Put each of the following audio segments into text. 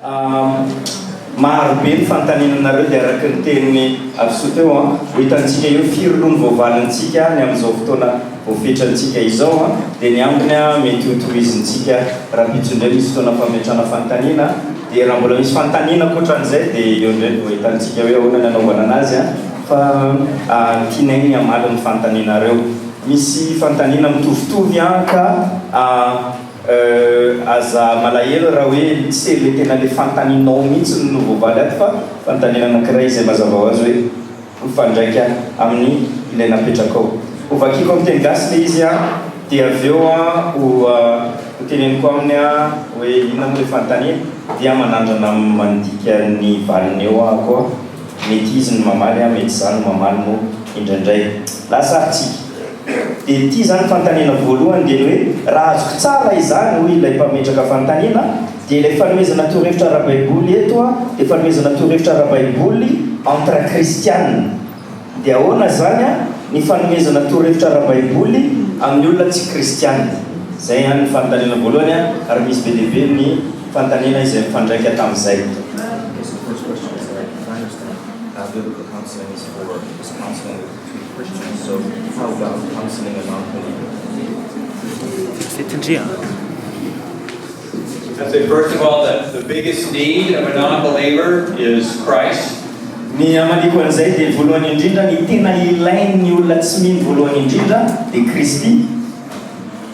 marobe ny fanontaniananareo dia araka ny teniny avy teo ho hitantsika eo firolony voavalintsika ny amin'izao fotoana voafetrantsika izao dia ny ambiny mety hotoizintsika raha pitsondray misy fotoana fametrahana fanontaniana dia raha mbola misy fanontaniana koatran'izay dia eo indray vao hitantsika hoe ahoana ny anaovana anazy fa tianay amaly ny fanontanianareo misy fanontaniana mitovitovy ka aza malahelo raha hoe tsy le tena le fanontanianao mihitsy no voavaly aty fa fanontaniana anankiray izay mazava ho azy hoe mifandraika amin'ny ilay napetraka ao ho vakiko amin'ny teny gasy le izy dia avy eo ho teneniko aminy hoe inona moa le fanontaniana dia manandrana mandika ny valiny eo koa mety izy ny mamaly mety zany mamaly mo indraindray lasatsika dia ty zany fanontaniana voalohany dia hoe raha azoko tsara izany hoy ilay mpametraka fanontaniana dia ilay fanomezana torohevitra ara-baiboly eto dia fanomezana torohevitra ara-baiboly entre kristianina dia ahoana zany ny fanomezana torohevitra ara-baiboly amin'ny olona tsy kristianina zay ny fanontaniana voalohany ary misy be dehibe ny fanontaniana izay mifandraika tamin'izay. Biblical counseling is for this counseling between Christians, so how about counseling a non-believer? I'd say first of all that the biggest need of a non-believer is Christ. Ny amaliko an'izay dia voalohany indrindra ny tena ilain'ny olona tsy mino voalohany indrindra dia Kristy.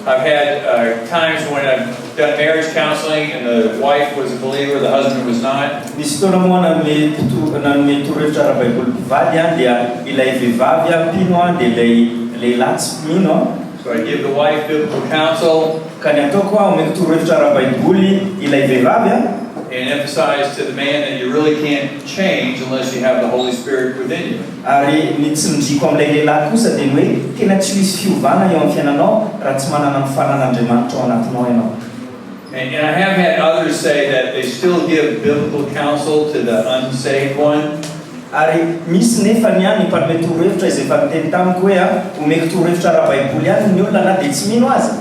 I've had times when I've done marriage counseling and the wife was a believer, the husband was not. Misy fotoana moa nanome torohevitra ara-baiboly mpivady dia ilay vehivavy mpino dia ilay lehilahy tsy mpino. So I give the wife biblical counsel. Ka ny ataoko omeko torohevitra ara-baiboly ilay vehivavy and emphasize to the man that you really can't change unless you have the Holy Spirit within you. Ary ny tsinjiko amin'ilay lehilahy kosa dia hoe tena tsy misy fiovana eo amin'ny fiainanao raha tsy manana ny fanan'Andriamanitra ao anatinao ianao. And I have had others say that they still give biblical counsel to the unsaved one. Ary misy nefa ny mpanome torohevitra izay efa niteny tamiko hoe omeko torohevitra ara-baiboly ihany ny olona na dia tsy mino azy.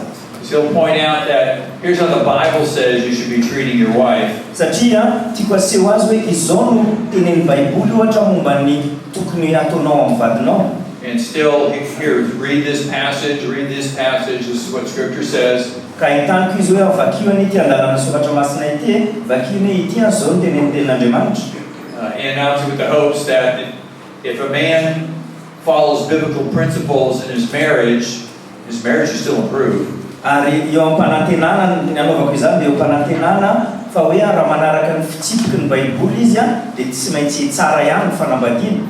He'll point out that here's how the Bible says you should be treating your wife. Satria tiako aseho azy hoe izao no tenenin'ny baiboly ohatra momba ny tokony ataonao amin'ny vadinao. And still, here, read this passage, this is what Scripture says. Ka entaniko izy hoe vakio any ity andalana soratra masina ity vakio ny ity zao no tenen'ny tenin'Andriamanitra. And obviously with the hopes that if a man follows biblical principles in his marriage is still improved. Ary eo am-panantenana ny anaovako izany dia eo am-panantenana fa hoe raha manaraka ny fitsipiky ny baiboly izy dia tsy maintsy tsara ihany ny fanambadiana.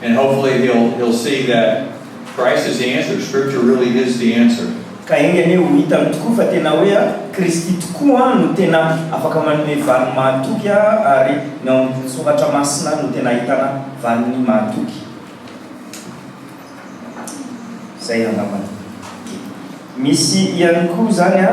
And hopefully he'll see that Christ is the answer. Scripture really is the answer. Ka engany ho hitany tokoa fa tena hoe Kristy tokoa no tena afaka manome valiny mahatoky ary ny amin'ny soratra masina no tena ahitana valiny mahatoky. Zay angambany. Misy ihany koa zany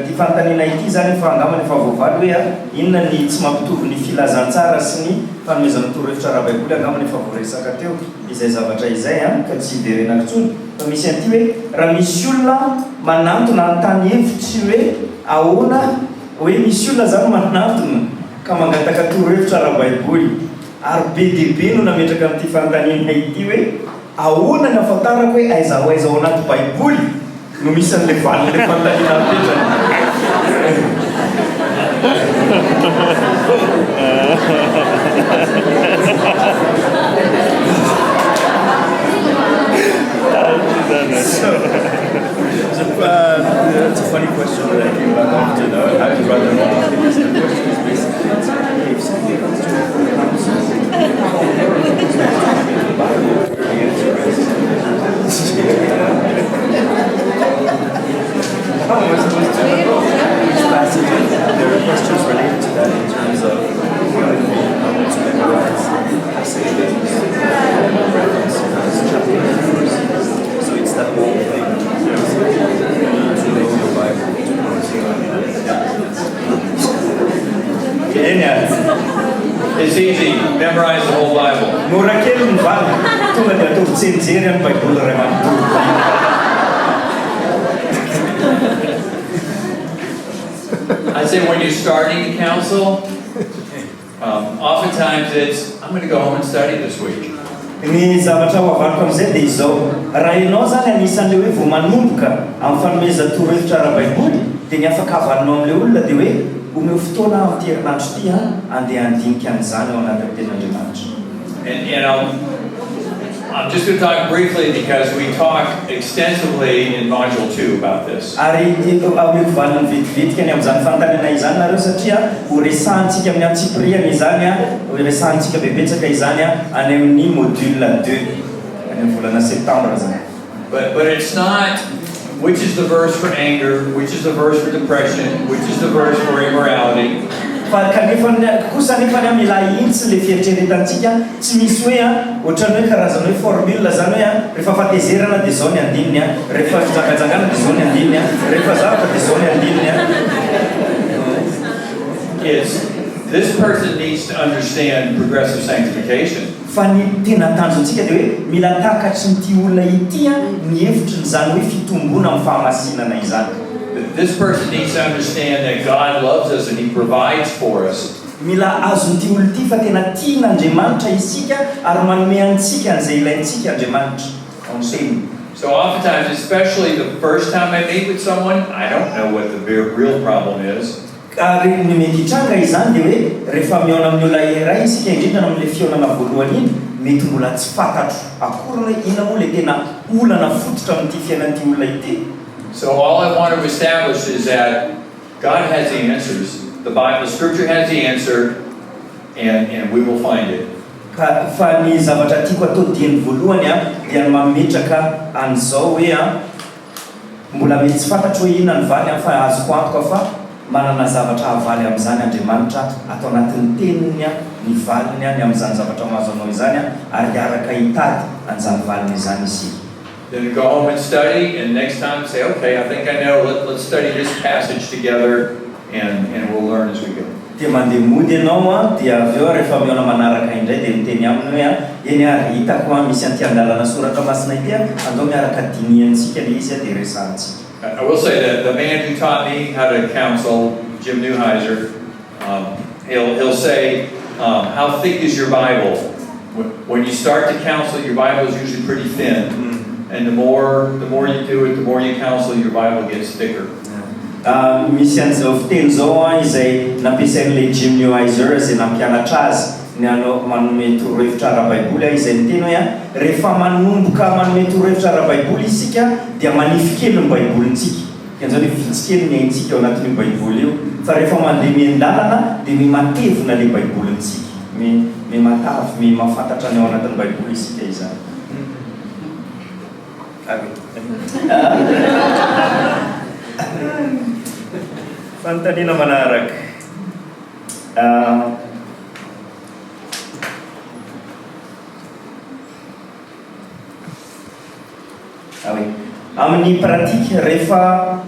ty fanontaniana ity zany fa angambany efa voavaly hoe inona ny tsy mampitovy ny filazantsara sy ny fanomezana torohevitra ara-baiboly angambany efa voaresaka teo izay zavatra izay ka tsy hiverenako intsony fa misy an'ity hoe raha misy olona manantona anytany hevitry hoe ahoana hoe misy olona zany manantona ka mangataka torohevitra ara-baiboly ary be dehibe no nametraka amin'ity fanontaniana ity hoe ahoana ny afantarako hoe aiza ho aiza ao anaty baiboly no misy an'le valiny le fanontaniana apetraka. It's a funny question that I came back after. I would rather not because the question is basically if somebody comes to a council, the Bible, the answer is how am I supposed to know which passages? There are questions related to that in terms of how to memorize passages, references, chapters. So it's that whole thing. To know your Bible. It's easy. Memorize the whole Bible. Let's say when you're starting to counsel, oftentimes it's, I'm going to go home and study this week. Ny zavatra ho avariko am'izay dia izao, raha ianao zany anisan'le hoe vao manomboka amin'ny fanomeza torohevitra ara-baiboly dia ny afaka avalinao amin'ilay olona dia hoe omeo fotoana amin'ity herinandro ity andeha handinika an'izany ao anatin'ny tenin'Andriamanitra. And I'm just going to talk briefly because we talk extensively in Module 2 about this. Ary aoeko valiny vitivitika ny amin'izany fanontaniana izany nareo satria ho resahantsika amin'ny antsipriana izany ho resahantsika bebetsaka izany any amin'ny module 2 any amin'ny volana septambra zany. But it's not which is the verse for anger, which is the verse for depression, which is the verse for immorality. Fa kanefa kosa nefa ny mila intsy le fieritreretantsika tsy misy hoe ohatrany hoe karazana hoe formule zany hoe rehefa fatezerana dia zao ny andininy rehefa fijangajangana dia zao ny andininy rehefa zavatra dia zao ny andininy. This person needs to understand progressive sanctification. Fa ny tena tanjontsika dia hoe mila takatry nyity olona ity ny hevitry nyzany hoe fitombona amin'ny fahamasinana izany. This person needs to understand that God loves us and He provides for us. Mila azon'ity olona ity fa tena tian'Andriamanitra isika ary manome antsika an'izay ilaintsika Andriamanitra ao am'teny. So oftentimes, especially the first time I meet with someone, I don't know what the real problem is. Ary ny mety hitranga izany dia hoe rehefa mihaona amin'ny olona iray isika indrindra amin'ilay fihaonana voalohany iny mety mbola tsy fantatro akory hoe ina moa ilay tena olana fototra amin'ity fiainan'ity olona ity. So all I want to establish is that God has the answers. The Bible, the Scripture has the answer, and we will find it. Fa ny zavatra tiako atao diany voalohany dia ny mametraka an'izao hoe mbola mety tsy fantatro hoe inona ny valy fa azoko antoka fa manana zavatra havaly amin'izany Andriamanitra atao anatin'ny teniny ny valiny ny amin'izany zavatra mahazo anao izany ary araka hitady an'izany valiny izany izy. Then go home and study, and next time say, okay, I think I know, let's study this passage together, and we'll learn as we go. Dia mandeha mody ianao dia avy eo rehefa mihaona manaraka indray dia miteny aminy hoe eny ary hitako misy an'ity andalana soratra masina ity andao miaraka diniantsika le izy dia resahantsika. I will say that the man who taught me how to counsel, Jim Neuheiser, he'll say, how thick is your Bible? When you start to counsel, your Bible is usually pretty thin. And the more you do it, the more you counsel, your Bible gets thicker. Misy an'izao fiteny zao izay nampiasain'ilay Jim Neuheiser izay nampianatra azy ny manome torohevitra ara-baiboly izay miteny hoe rehefa manomboka manome torohevitra ara-baiboly isika dia manify kely ny baibolyntsika. Kan'izao hoe vitsy kely ny aintsika ao anatin'io baiboly io. Fa rehefa mandeha mian-dalana dia matevina le baibolyntsika. Matavy, mahafantatra ny ao anatin'ny baiboly isika izany. Fanontaniana manaraka. Amin'ny pratika rehefa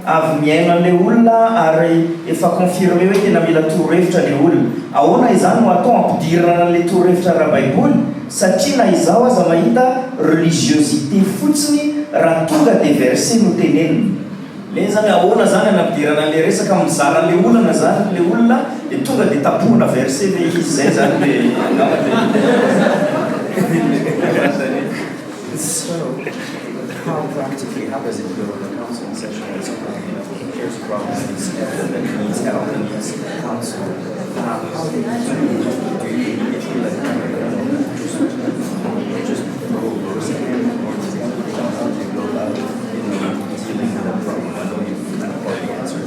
avy miaina an'ilay olona ary efa confirmé hoe tena mila torohevitra ilay olona. Ahoana izany no atao ampidirana an'ilay torohevitra ara-baiboly satria na izaho aza mahita religiosité fotsiny raha tonga dia verset no tenenina. Le zany ahoana zany anampidirana an'ilay resaka mizara an'ilay olana zany ilay olona dia tonga dia tapohana verset le izy zay zany How practically, how does it go in the counseling session? Here's a problem, that needs help, and needs counsel. How do you if you let them just go verse and or just how do you go about dealing with that problem? I know you've kind of already answered.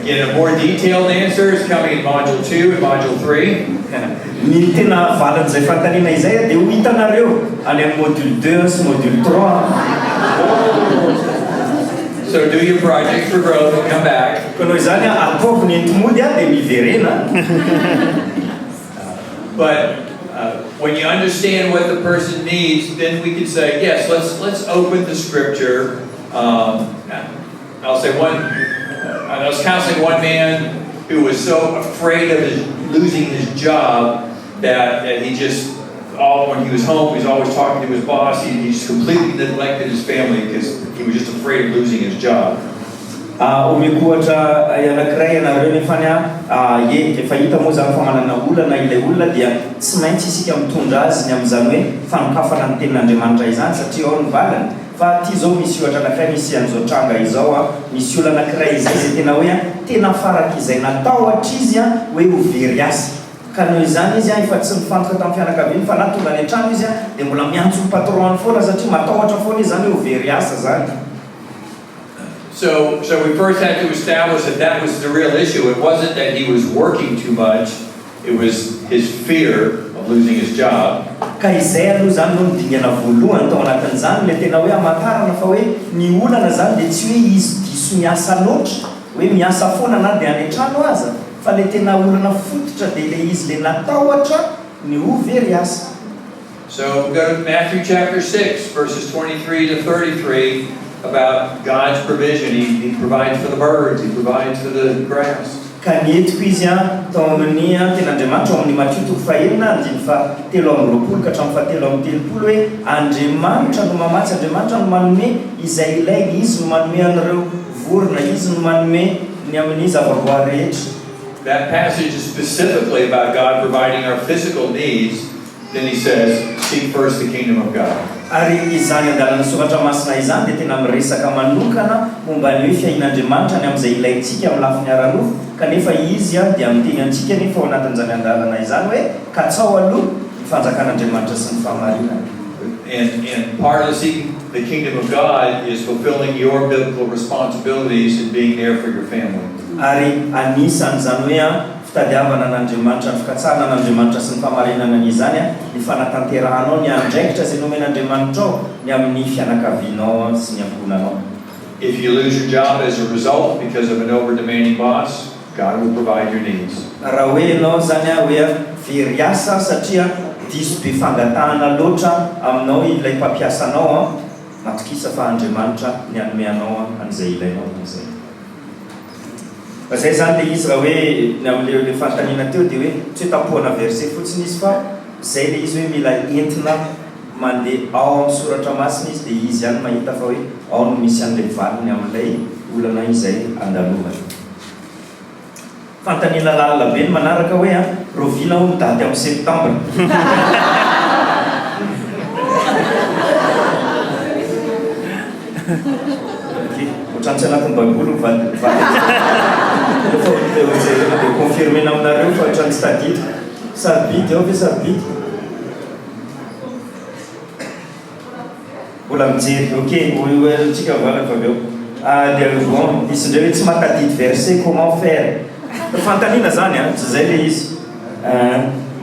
Again, a more detailed answer is coming in Module 2 and Module 3. Ny tena valan'izay fanontaniana izay dia ho hitanareo any amin'ny module 2 sy module 3. So do your project for growth and come back. Koa noho izany ataovy ny entomody dia miverena. But when you understand what the person needs, then we can say, yes, let's open the Scripture. I'll say I was counseling one man who was so afraid of losing his job that he just, when he was home, he was always talking to his boss. He just completely neglected his family because he was just afraid of losing his job. Omikohatra anankiray anareo nefany efa hita moa zany fa manana olana ilay olona dia tsy maintsy isika mitondra azy ny amin'izany hoe fanokafana ny tenin'Andriamanitra izany satria ao ny valany. Fa ty zao misy ohatra anankiray misy an'izao tranga izao misy olona anankiray izay zay tena hoe tena farak' izay natao hatrizy hoe ho very asa. Ka noho izany izy efa tsy mifantoka tamin'ny fianakaviany fa na tonga any an-trano izy dia mbola miantso ny patron foana satria matahotra foana izy zany hoe ho very asa zany. So we first had to establish that was the real issue. It wasn't that he was working too much, it was his fear of losing his job. Ka izay aloha zany no nidingana voalohany tao anatin'izany le tena hoe hamantarana fa hoe ny olana zany dia tsy hoe izy diso miasa loatra hoe miasa foana na dia any an-trano aza fa le tena olana fototra dia le izy le natahotra ny ho very asa. So we go to Matthew chapter 6 verses 23 to 33 about God's provision. He provides for the birds, he provides for the grass. Ka nietiko izy tao amin'ny ten'Andriamanitra ao amin'ny Matio 7:3 ka hatramin'ny 7:30 hoe Andriamanitra no mamatsy, Andriamanitra no manome izay ilainy, izy no manome an'ireo vorona, izy no manome ny amin'ny zavaboary rehetra. That passage is specifically about God providing our physical needs. Then he says, seek first the kingdom of God. Ary izany andalana soratra masina izany dia tena miresaka manokana momba ny hoe fiain'Andriamanitra ny amin'izay ilaintsika amin'ny lafiny ara-nofo, kanefa izy dia miteny antsika nefa ao anatin'izany andalana izany hoe katsao aloha ny fanjakan'Andriamanitra sy ny famaliana. And part of seeking the kingdom of God is fulfilling your biblical responsibilities and being there for your family. Ary anisan'izany hoe fitadiavana n'Andriamanitra, ny fikatsarana n'Andriamanitra sy ny famarinana n'izany ny fanatanterahanao ny andraikitra izay nomen'Andriamanitra ao ny amin'ny fianakavianao sy ny ankonanao. If you lose your job as a result because of an over-demanding boss, God will provide your needs. Raha hoe ianao zany hoe very asa satria diso be fangatahana loatra aminao ilay mpampiasanao matokisa fa Andriamanitra ny anome anao an'izay ilainao izay. Zay zany le izy raha hoe ny amin'le fanontaniana teo dia hoe tsy hoe tapohana verset fotsiny izy fa zay le izy hoe mila entina mandeha ao amin'ny soratra masina izy dia izy ihany mahita fa hoe ao no misy an'ilay valiny amin'ilay olana izay andalovany. Fanontaniana lalina be ny manaraka hoe rovina ho daty amin'ny septambra. Ohatrany tsy anatin'ny baiboly de confirmer aminareo fa ohatrany tsy tadidiko sabidy ao ve sabidy mbola mijery ok tsika vala fa aveo dia bon izy indray hoe tsy matadidy verset comment faire fanontaniana zany tsy zay le izy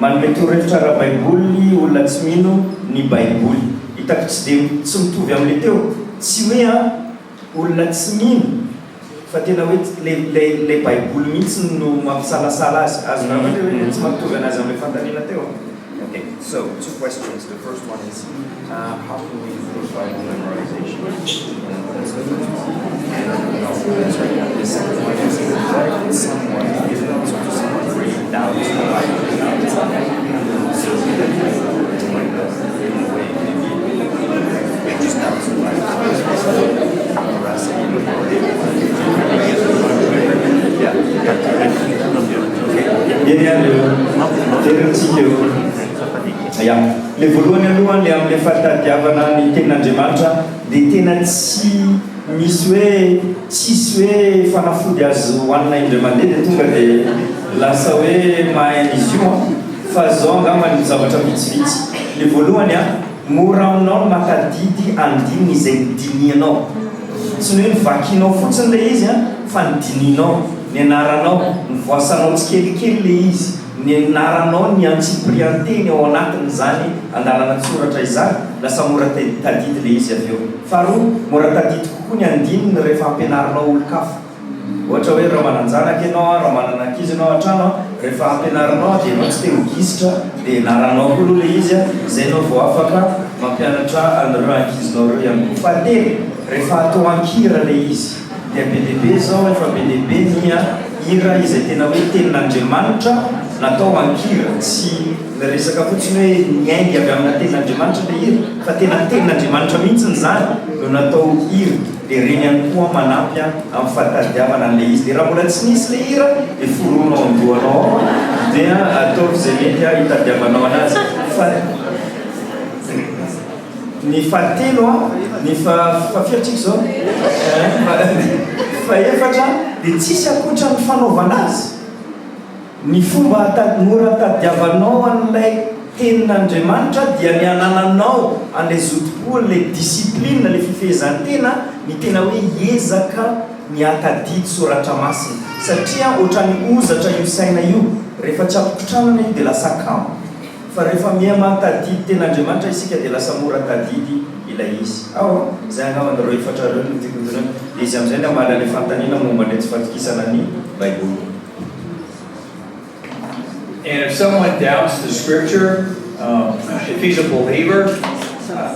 manome torohevitra raha baiboly olona tsy mino ny baiboly hitako tsy mitovy amin'le teo tsy hoe olona tsy mino fa tena hoe le baiboly mihitsy no mampisalasala azy azonao hoe tsy mampitovy anazy amin'le fanontaniana teo. Okay, so 2 questions. The first one is, how can we improve Bible memorization? That's the first one. And the second one is, how can someone, if someone really doubts the Bible, so that in a way, maybe just doubts the Bible. Le voalohany aloha le amin'le fahatadiavana ny tenin'Andriamanitra dia tena tsy misy hoe tsisy hoe fanafody azy hoanina indray mandeha dia tonga dia lasa hoe mahay izy io fa zao angamba ny zavatra vitsivitsy. Le voalohany mora aminao no matadidy andininy izay nidinianao, tsy ny hoe nivakinao fotsiny le izy fa nidininao, ny anaranao nivoasanao tsikelikely le izy, ny anaranao ny antsiprianteny ao anatiny zany andalana tsoratra izany, lasa mora tadidy le izy aveo. Faharoa mora tadidy kokoa ny andininy rehefa ampianarinao olo-kafa. Ohatra hoe raha mananjanaka ianao, raha manana ankizy ianao an-trano, rehefa ampianarinao dia ianao tsy te hogisitra dia anaranao koa aloha le izy izay ianao vao afaka mampianatra an'ireo ankizinao ireo ihany koa. Fahatelo rehefa atao ankira le izy dia be dehibe zao efa be dehibe ny hira izay tena hoe tenin'Andriamanitra natao ankira tsy resaka fotsiny hoe miaingy avy amina ten'Andriamanitra le hira fa tena ten'Andriamanitra mihitsiny zany no natao hira de reny ihany koa manampy amin'ny fahatadiavana an'le izy de raha mbola tsy nisy le hira de foronao andohanao dia ataovy zay mety hitadiavanao anazy fa ny fahatelo ny fafiatriko zao fa efatra de tsisy akoatra ny fanaovana azy ny fomba mora tadiavanao an'ilay tenin'Andriamanitra dia ny anananao an'ilay zotopo le discipline le fifehezan-tena ny tena hoe hiezaka ny atadidy soratra masina satria ohatran'ny ozatra io saina io rehefa tsy apokotranana io de lasa kamo fa rehefa miha-matadidy ten'Andriamanitra isika de lasa mora tadidy ilay izy zay angavana efatra reo no tikodreo de izy am'izay ny amala le fanontaniana momba le tsy fatokisana ny Baiboly. And if someone doubts the scripture, if he's a believer,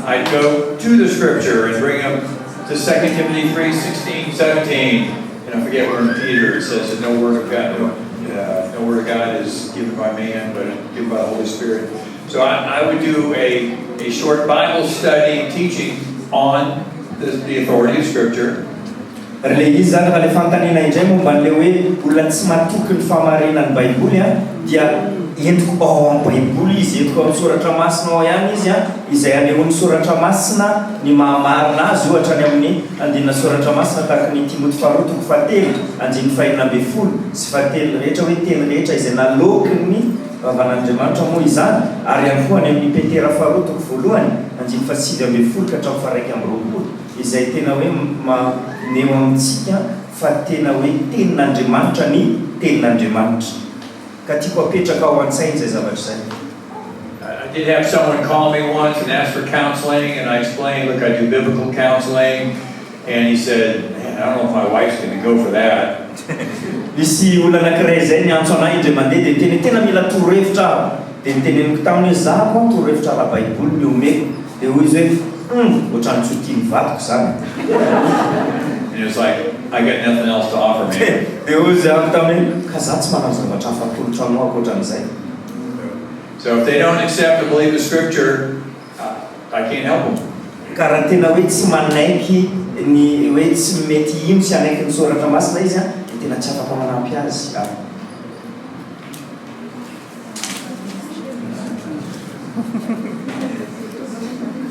I'd go to the scripture and bring him to 2 Timothy 3:16, 17. And I forget where in Peter it says that no word of God is given by man, but given by the Holy Spirit. So I would do a short Bible study teaching on the authority of scripture. Le izy zany raha le fanontaniana indray momba an'le hoe olona tsy matoky ny famarinan'ny Baiboly dia entiko ao amin'ny Baiboly izy entiko amin'ny soratra masina ao ihany izy izay anehoan'ny soratra masina ny mahamarina azy ohatra ny amin'ny andinina soratra masina tahaka ny Timoty faharotoko fahatelo andiny fahaenina ambin'ny folo sy fahatelo rehetra hoe teny rehetra izay naloky ny vavan'Andriamanitra moa izany ary ihany koa any amin'ny Petera faharotoko voalohany andiny fahasivy ambin'ny folo ka hatramin'ny faharaiky amby roapolo izay tena hoe neo amintsika fa tena hoe tenin'Andriamanitra ny tenin'Andriamanitra ka tiako apetraka ao an-tsainy zay zavatra zay. I did have someone call me once and ask for counseling, and I explained, look, I do biblical counseling, and he said, man, I don't know if my wife's going to go for that. Misy olona anankiray zay niantso anahy indray mandeha de niteny tena mila torohevitra de niteneniko taminy hoe za koa torohevitra ala Baiboly ny omeko de hoy izy hoe ohatrany tsy tiany vatiko zany. And it was like, I got nothing else to offer me. de hoy izy ako taminy ka za tsy manao zavatra hafa atolotra aminao akoatran'izay. So if they don't accept or believe the scripture, I can't help them. Ka raha tena hoe tsy manaiky ny hoe tsy mety ino sy anaiky ny soratra masina izy de tena tsy afaka manampy azy.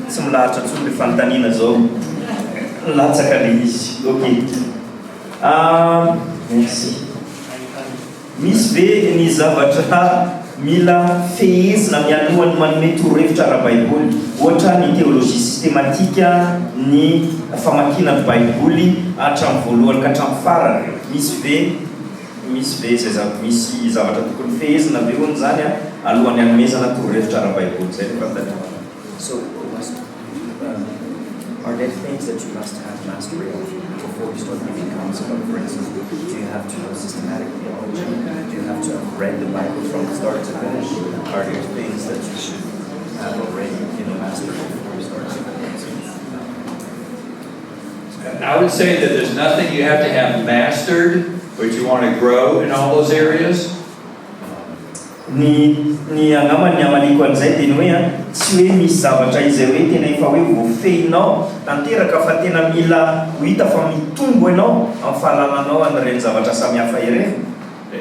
Tsy milahatra ntsony le fanontaniana zao latsaka le izy. Ok, merci. Misy ve ny zavatra mila fehezina mialohan'ny manome torohevitra ara Baiboly ohatra ny théologie systématique ny famakiana ny Baiboly hatramin'ny voalohany ka hatramin'ny farany misy ve zay misy zavatra tokony fehezina ve hono zany alohan'ny hanomezana torohevitra ara Baiboly zay le fanontaniana. So, are there things that you must have mastery of before you start giving counsel? For instance, do you have to know systematic theology? Do you have to have read the Bible from start to finish? Are there things that you should have already mastered before you start giving counsel? I would say that there's nothing you have to have mastered, but you want to grow in all those areas. Ny angamba ny amaliko an'izay dia ny hoe tsy hoe misy zavatra izay hoe tena efa hoe voafehinao tanteraka fa tena mila ho hita fa mitombo ianao amin'ny fahalalànao an'ireny zavatra samihafa ireny.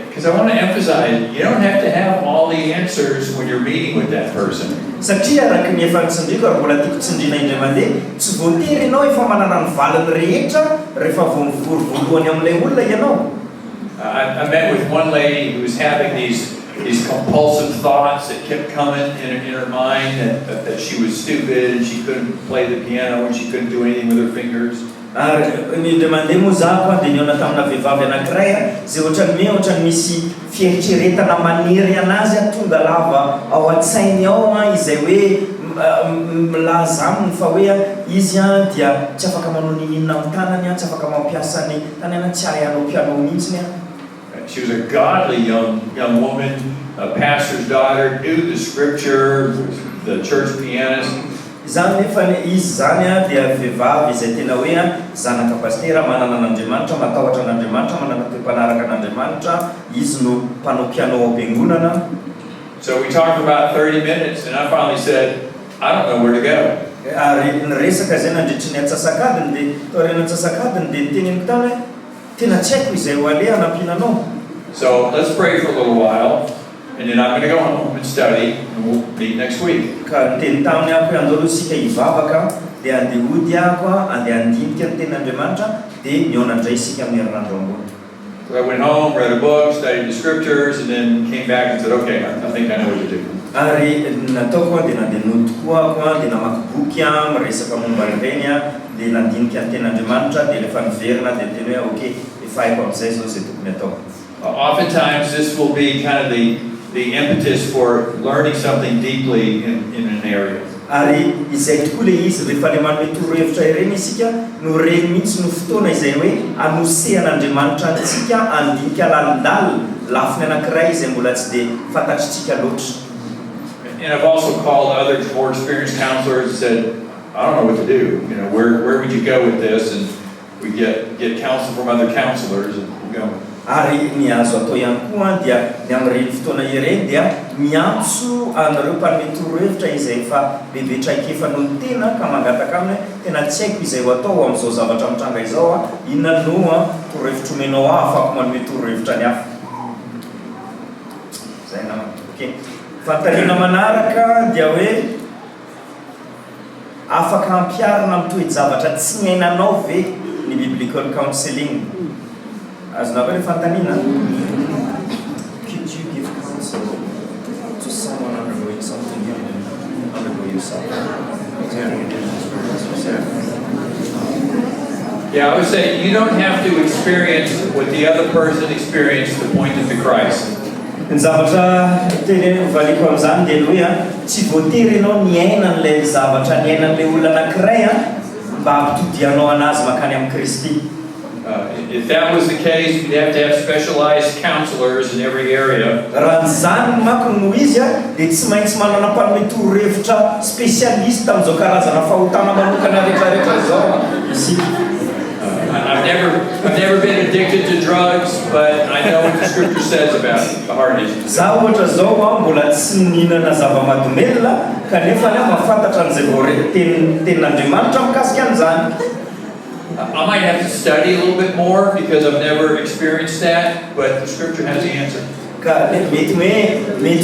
Because I want to emphasize, you don't have to have all the answers when you're meeting with that person. Satria araka ny efa nitsindriko ary mbola tiako tsindrina indray mandeha tsy voatery ianao efa manana ny valiny rehetra rehefa voamivory voalohany amin'ilay olona ianao. I met with one lady who was having these compulsive thoughts that kept coming in her mind that she was stupid and she couldn't play the piano and she couldn't do anything with her fingers. Ny mandeha moa zaho dia niona tamina vehivavy anankiray zay ohatrany misy fieritreretana manery anazy tonga lava ao an-tsainy ao izay hoe milaza aminy fa hoe izy dia tsy afaka manao ninina amin'ny tanany tsy afaka mampiasa ny tanany tsy hay hanao piano mihitsiny. She was a godly young woman, a pastor's daughter, knew the scripture, the church pianist, Izany nefa izy zany a dia vehivavy izay tena hoe a zanaka pastera manana an'Andriamanitra, matahotra an'Andriamanitra, manana toe-panaraka an'Andriamanitra, izy no mpanao piano am-piangonana. So we talked for about 30 minutes, and I finally said, I don't know where to go. Ary niresaka zay nandritry ny atsasakadiny dia toerana atsasakadiny dia niteneniko tany hoe tena tsy haiko izay ho ale anampinanao. So let's pray for a little while, and then I'm going to go home and study, and we'll meet next week. Ka niteny taminy aho hoe andao aloha sika hivavaka dia andeha hody ahako andeha handinika ny tenin'Andriamanitra dia mihaona indray isika amin'ny herinandro ambony. So I went home, read a book, studied the scriptures, and then came back and said, okay, I think I know what to do. Ary nataoko dia nandeha nody koa ako dia namaky boky miresaka momba ireny dia nandinika ny tenin'Andriamanitra dia rehefa niverina dia teny hoe okay, efa haiko amin'izay zao izay tokony atao. Oftentimes, this will be kind of the impetus for learning something deeply in an area. Ary izay tokoa le izy rehefa le manome torohevitra ireny isika no reny mihitsy no fotoana izay hoe anosehan'Andriamanitra antsika andinika lalindalina lafiny anankiray izay mbola tsy dia fantatritsika loatra. And I've also called other more experienced counselors and said, I don't know what to do. You know, where would you go with this? And we get counsel from other counselors and we go. Ary ny azo atao ihany koa dia ny amin'ireny fotoana ireny dia miantso anareo mpanome torohevitra izay efa bebe traikefa no ny tena ka mangataka aminy tena tsy haiko izay ho atao amin'izao zavatra mitranga izao inona no torohevitra omenao afaka manome torohevitra ny hafa. Zay namana. Okay. Fanontaniana manaraka dia hoe afaka ampiarina amin'ny toe-javatra tsy hainanao ve ny biblical counseling. Azonao ve ny fanontaniana? Could you give counsel to someone undergoing something you didn't undergo yourself? Yeah, I would say you don't have to experience what the other person experienced to point them to Christ. Ny zavatra teny valiko amin'izany dia hoe tsy voatery ianao niaina an'ilay zavatra niaina an'ilay olona anankiray mba hampitodianao anazy makany amin'ny Kristy. If that was the case, you'd have to have specialized counselors in every area. Raha zany manko no izy dia tsy maintsy manana mpanome torohevitra spesialista amin'izao karazana fahotana manokana rehetrarehetra izao isika. I've never been addicted to drugs, but I know what the scripture says about the heart issue. Za ohatra zao mbola tsy nihinana zava-mahadomelina kanefa mahafantatra an'izay tenin'Andriamanitra mikasika an'izany. I might have to study a little bit more because I've never experienced that, but the scripture has the answer. Ka mety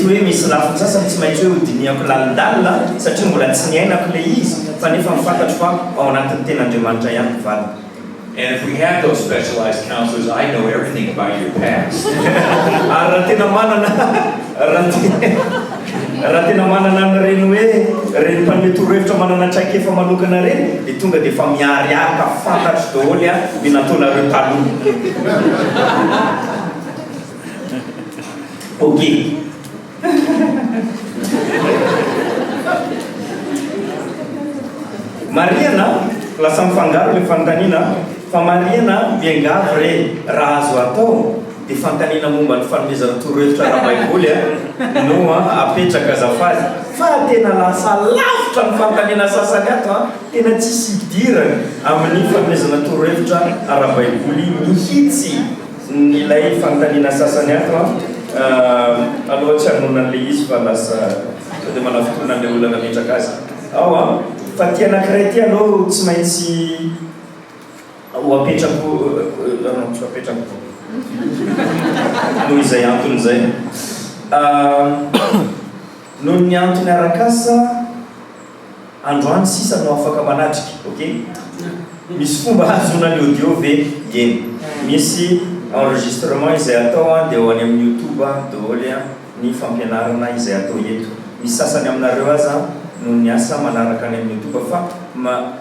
hoe misy lafiny sasany tsy maintsy hoe hodiniako lalindalina satria mbola tsy niainako le izy fa nefa mifantatro fa ao anatin'ny tenin'Andriamanitra ihany mivady. And if we have those specialized counselors, I know everything about your past. Raha tena manana an'ireny hoe reny mpanome torohevitra manana traikefa manokana reny dia tonga dia efa miariarika fantatro daholo ny nataonareo taloha. Okay. Mariana lasa mifangaro le fanontaniana fa Mariana miangavy re raha azo atao dia fanontaniana momba ny fanomezana torohevitra ara-baiboly no apetraka azafady fa tena lasa lavitra ny fanontaniana sasany ato tena tsisy idirany amin'ny fanomezana torohevitra ara-baiboly mihitsy nilay fanontaniana sasany ato aloha tsy hanonan'le izy fa lasa dia manao fotoanan'le olona nametraka azy ao fa ty anankiray ty aloha tsy maintsy ho apetrako tsy apetrako noho izay antony izay noho ny antony arakasa androany sisa no afaka manatrika. Okay, misy fomba azona ny audio ve eny misy enregistrement izay atao dia ho any amin'ny YouTube daholo ny fampianarana izay atao eto. Misy sasany aminareo aza no ny asa manaraka any amin'ny YouTube fa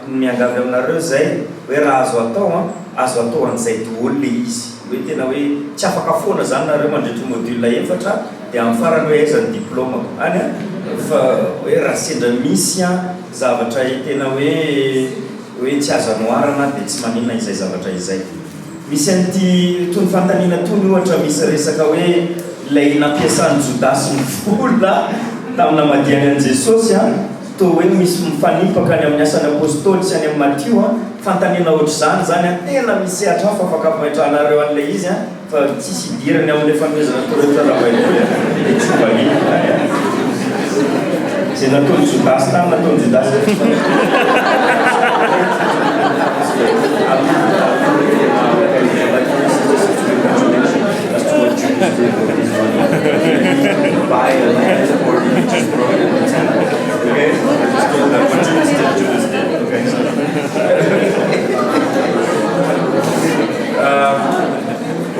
miangavy aminareo zay hoe raha azo atao an'izay daholo le izy hoe tena hoe tsy afaka foana zany nareo mandritry module 4 dia amin'ny farany hoe aiza ny diplômako any fa hoe raha sendra misy zavatra tena hoe tsy azo anoarana dia tsy maninona izay zavatra izay. Misy an'ity tony fanontaniana tony ohatra misy resaka hoe ilay nampiasan'ny Jodasy ny vola tamina madiany an'i Jesosy toa hoe misy mifanipaka any amin'ny asany apôstôly sy any amin'ny Matthieu fanontaniana ohatr'izany zany tena misy sehatra hafa afaka fametrahanareo an'ilay izy fa tsisy idirany amin'ilay fanomezana torohevitra raha baiboly dia tsy vahiny zay nataony Jodasy tany nataony Jodasy buy a land or you just throw it in the temple. Okay? I just told that what Judas did. Okay?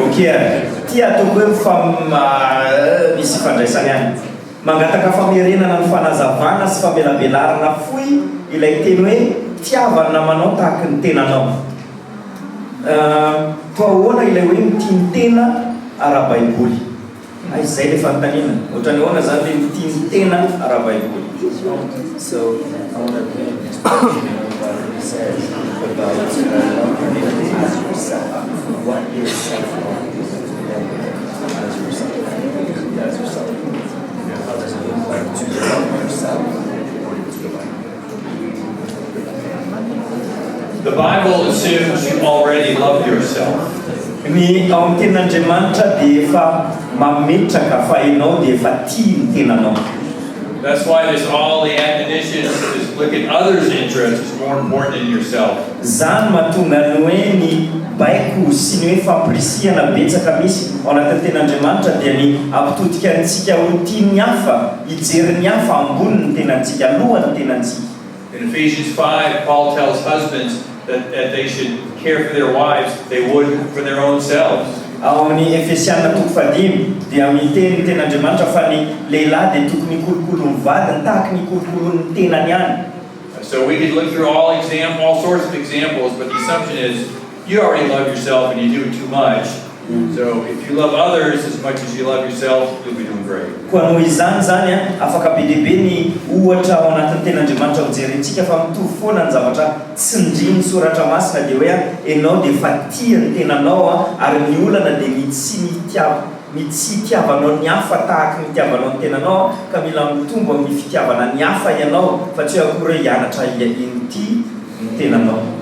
Okay. Tia ataoko hoe misy fandraisany any. Mangataka famerenana ny fanazavana sy famelabelarana foy ilay teny hoe tiavana namanao tahaka ny tenanao. Toa ahoana ilay hoe mitia ny tena ara-baiboly. Ay zay le fanontaniana. Ohatrany ahoana zany le mitia ny tena ara-baiboly. So I want to pay attention to what it says about love your neighbor as yourself. What is self-love? As yourself. As yourself. How does it look like to love yourself according to the Bible? The Bible assumes you already love yourself. Ny ao amin'ny ten'Andriamanitra dia efa mametraka fa ianao dia efa tia ny tenanao. That's why there's all the admonitions to look at others' interests is more important than yourself. Zany mahatonga ny hoe ny baiko sy ny hoe fampirisihana betsaka misy ao anatin'ny ten'Andriamanitra dia ny ampitodika antsika ho tia ny hafa, hijery ny hafa ambony ny tenantsika, alohan'ny tenantsika. In Ephesians 5, Paul tells husbands that they should care for their wives, they would for their own selves. Ao amin'ny Efesiana 5 dia miteny ten'Andriamanitra fa ny lehilahy dia tokony hikolokolo ny vadiny tahaka ny kolokolo ny tenany ihany. So we could look through all sorts of examples, but the assumption is you already love yourself and you do it too much. So if you love others as much as you love yourself, you'll be doing great. Koa noho izany zany afaka be deaibe ny ohatra ao anatin'ny ten'Andriamanitra ho jerentsika fa mitovy foana ny zavatra tsindriany soratra masina dia hoe ianao dia efa tia ny tenanao ary ny olana dia ny tsy itiavanao ny hafa tahaka ny itiavanao ny tenanao ka mila mitombo amin'ny fitiavana ny hafa ianao fa tsy hoe akory hoe hianatra inty ny tenanao.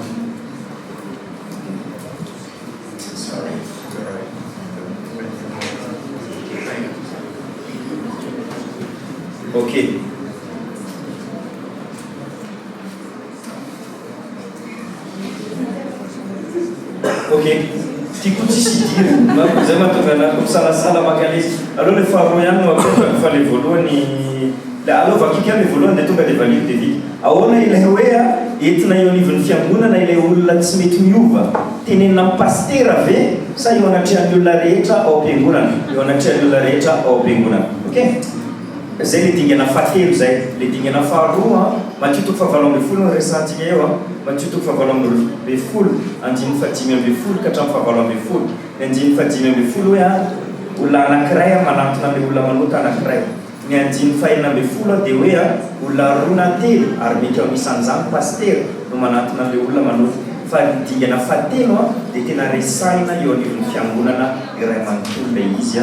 Okay. Okay. Tiako tsisy idiry. Zay mahatonga anako misalasala maka izy. Aloha le faharoa ihany no apetraka fa le voalohany aloha vakika le voalohany dia tonga dia valio dia vita. Ahoana ilay hoe entina eo anivon'ny fiangonana ilay olona tsy mety miova. Tenenina amin'ny pastera ve sa eo anatrehan'ny olona rehetra ao am-piangonana? Eo anatrehan'ny olona rehetra ao am-piangonana. Okay? Zay le dingana fahatelo zay. Le dingana faharoa Matthieu 7:20 resantsika eo Matthieu 7:20 andiny fahadimy ka hatramin'ny fahavalo 20. Ny andiny fahadimy hoe olona anankiray manantona le olona manota anankiray. Ny andiny fahenina dia hoe olona roa na telo ary mety ao anisan'izany pastera no manantona le olona manota. Fa ny dingana fahatelo dia tena resahina eo anivon'ny fiangonana iray manontolo ilay izy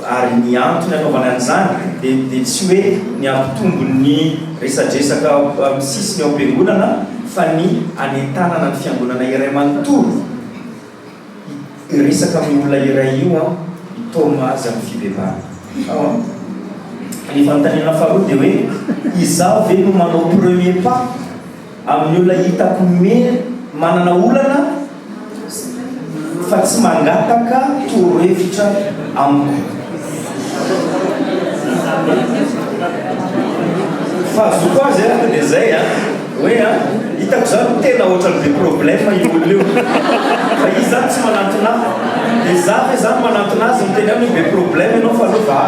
ary ny antony anaovana an'izany dia tsy hoe ny ampitombo ny resadresaka amin'ny sisiny ao am-piangonana fa ny anentanana ny fiangonana iray manontolo resaka amin'ny olona iray io hitoma azy amin'ny fibebahana. Ny fanontaniana faharoa dia hoe izaho ve no manao premier pas amin'ny olona hitako manana olana fa tsy mangataka torohevitra amiko. Fa azoko azy dia zay hoe hitako zany tena ohatrany be problème io olona io fa izy zany tsy manantona dia za ve zany manantona azy miteny amin'ny be problème ianao fa aloha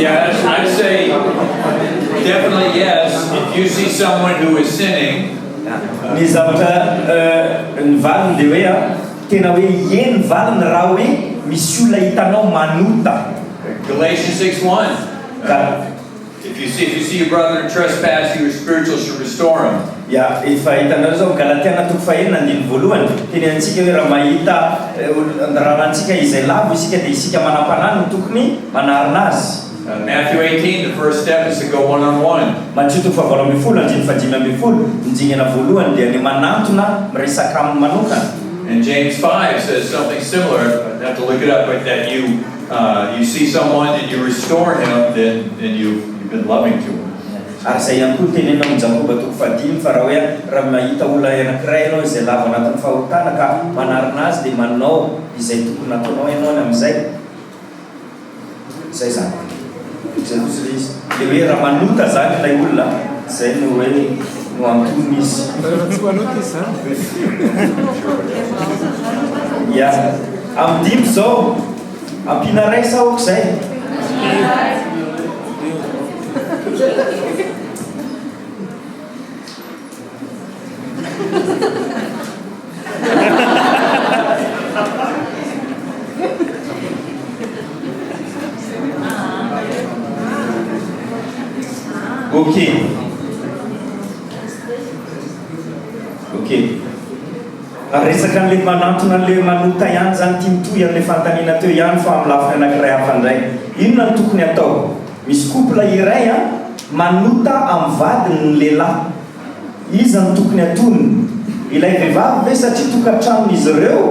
Yeah, I'd say definitely yes. If you see someone who is sinning, ny zavatra ny valiny dia hoe tena hoe eny valiny raha hoe misy olona hitanao manota. Galatians 6:1. If you see your brother trespass, you are spiritual should restore him. Ya, efa hitanao zao Galatiana 2:1 teny antsika hoe raha mahita raha antsika izay lavo isika dia isika manam-panahy no tokony manarina azy. Matthew 18, the first step is to go one-on-one. Matthieu 7:5 njingana voalohany dia ny manantona miresaka aminy manokana. And James 5 says something similar. I have to look it up, but that you see someone and you restore him, then you've been loving to him. Ary zay ihany koa tenena amin'ny Jakoba 5:5 fa raha hoe raha mahita olona anankiray ianao izay lava anatin'ny fahotana ka manarina azy dia manao izay tokony ataonao ianao amin'izay. Zay zany. Dia hoe raha manota zany ilay olona zay no hoe no antony izy. Ya, amin'ny dimy zao ampiana ray sa oka zay? Okey. Resaka an'ilay manantona an'ilay manota ihany zany tia mitohy an'ilay fanontaniana teo ihany fa amin'ny lafiny anankiray hafa indray. Inona no tokony atao? Misy couple iray manota amin'ny vadiny ny lehilahy. Iza no tokony atony? Ilay vehivavy ve satria tokantranon'izy ireo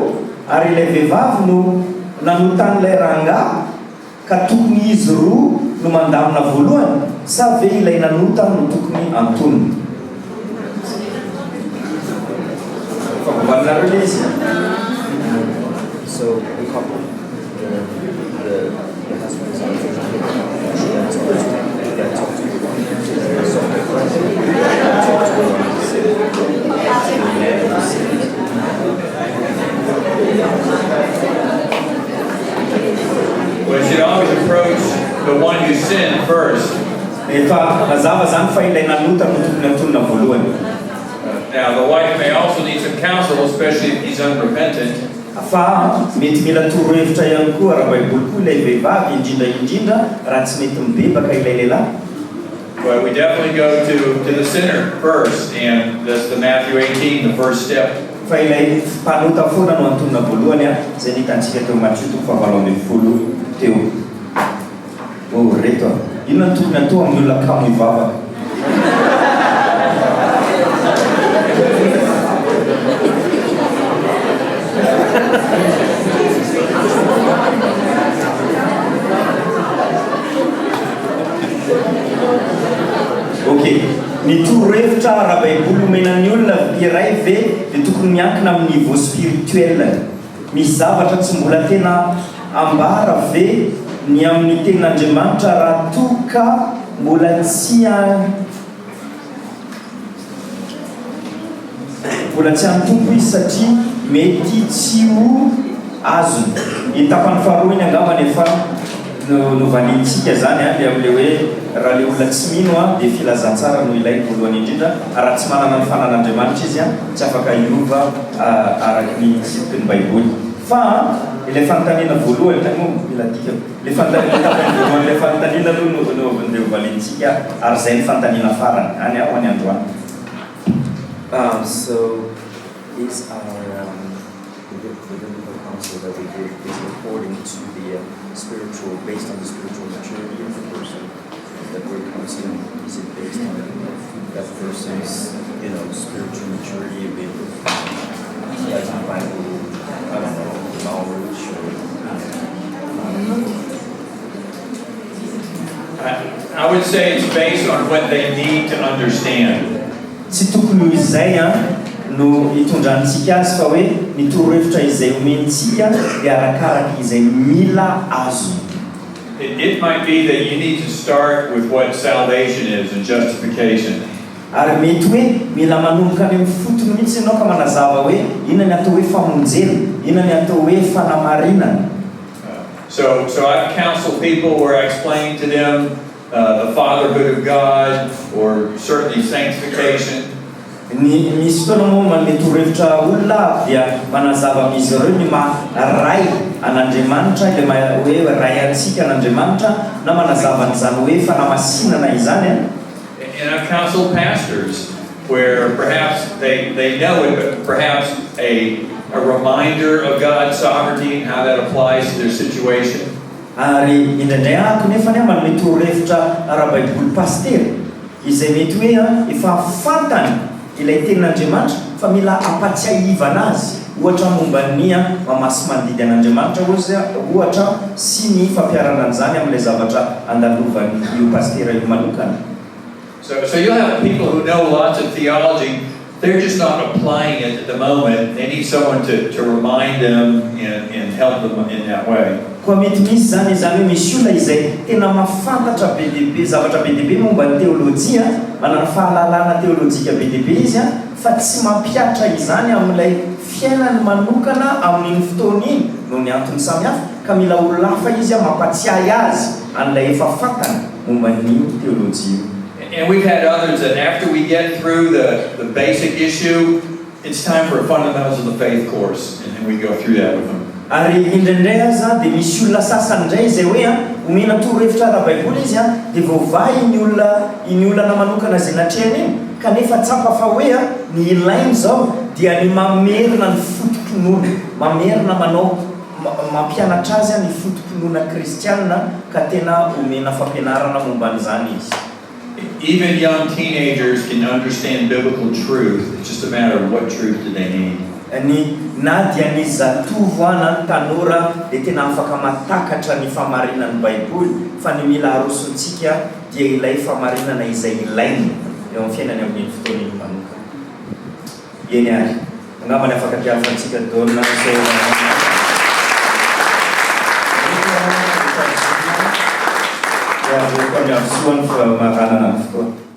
ary ilay vehivavy no nanotan'ilay rangahy ka tokony izy roa no mandamina voalohany sa ve ilay nanota no tokony antony? So the couple, the husband is We should always approach the one who sinned first. Now, the wife may also need some counsel, especially if he's unrepentant. Fa mety mila torohevitra ihany koa raha baiboly koa ilay vehivavy indrindra raha tsy mety mibebaka ilay lehilahy. But we definitely go to the sinner first, and that's the Matthew 18, the first step. Fa ilay mpanota foana no antonona voalohany zay nitantsika teo Matthieu 7:10 teo. Oh, reto. Inona no tokony atao amin'ny olona kamo hivavaka? Okey, ny torohevitra raha baiboly omenan'ny olona iray ve dia tokony miankina amin'ny niveau spirituel. Misy zavatra tsy mbola tena ambara ve ny amin'ny tenin'Andriamanitra raha toka mbola tsy antompo izy satria mety tsy ho azo. Itapany faharoa iny angambany efa novanitsika zany le am'le hoe raha le olona tsy mino dia filazantsara no ilay voalohany indrindra raha tsy manana ny fanan'Andriamanitra izy tsy afaka hiova araky ny tsipiny baiboly. Fa ilay fanontaniana voalohany ilay fanontaniana no hovalintsika ary zay ny fanontaniana farany any ho any androany. So these are the biblical counsel that we give is according to the spiritual, based on the spiritual maturity of the person that we're counseling. Is it based on that person's, spiritual maturity, like Bible, I don't know, knowledge, or I would say it's based on what they need to understand. Tsy tokony izay no hitondrantsika azy fa hoe ny torohevitra izay omentsika dia arakaraky izay mila azo. It might be that you need to start with what salvation is and justification. Ary mety hoe mila manomboka any amin'ny fotony mihitsy ianao ka manazava hoe inona ny atao hoe famonjena, inona ny atao hoe fanamarinana. So I've counseled people where I explain to them the fatherhood of God, or certainly sanctification. Ny misy fotoana moa manome torohevitra olona dia manazava amin'izy ireo ny ray an'Andriamanitra ilay hoe ray antsika an'Andriamanitra na manazava an'izany hoe fanamasinana izany. And I've counseled pastors where perhaps they know it, but perhaps a reminder of God's sovereignty and how that applies to their situation. Ary indraindray ahako nefa ny manome torohevitra ara-baiboly pastery izay mety hoe efa fantany ilay tenin'Andriamanitra fa mila ampatsiahiva anazy ohatra momba ny mamasy mandidy an'Andriamanitra ohatra sy ny fampiarana an'izany amin'ilay zavatra andalovany io pastera io manokana. So you'll have people who know lots of theology, they're just not applying it at the moment. They need someone to remind them and help them in that way. Koa mety misy zany hoe misy olona izay tena mafantatra be dehibe zavatra be dehibe momba ny teolojia, manana fahalalana teolojika be dehibe izy fa tsy mampiatra izany amin'ilay fiainany manokana amin'iny fotoana iny noho ny antony samihafa ka mila olona hafa izy mampatsiahy azy an'ilay efa fantany momba ny teolojia. And we've had others that after we get through the basic issue, it's time for a fundamentals of the faith course, and we go through that with them. Ary indraindray aza dia misy olona sasany indray izay hoe omena torohevitra ara-baiboly izy dia voavahy iny olona manokana izay natrehany iny kanefa tsapa fa hoe ny ilainy zao dia ny mamerina ny fotom-pinoana, mamerina manao mampianatra azy ny fotom-pinoana kristianina ka tena omena fampianarana momba an'izany izy. Even young teenagers can understand biblical truth. It's just a matter of what truth do they need. Na dia ny zatovo na ny tanora dia tena afaka matakatra ny famarinan'ny baiboly fa ny mila arosontsika dia ilay famarinana izay ilainy eo amin'ny fiainany amin'ny fotoana iny manokana. Eny ary angambany afaka tiavantsika daolina so ya voakoany amin'ny soany fa maranana ny fotoana.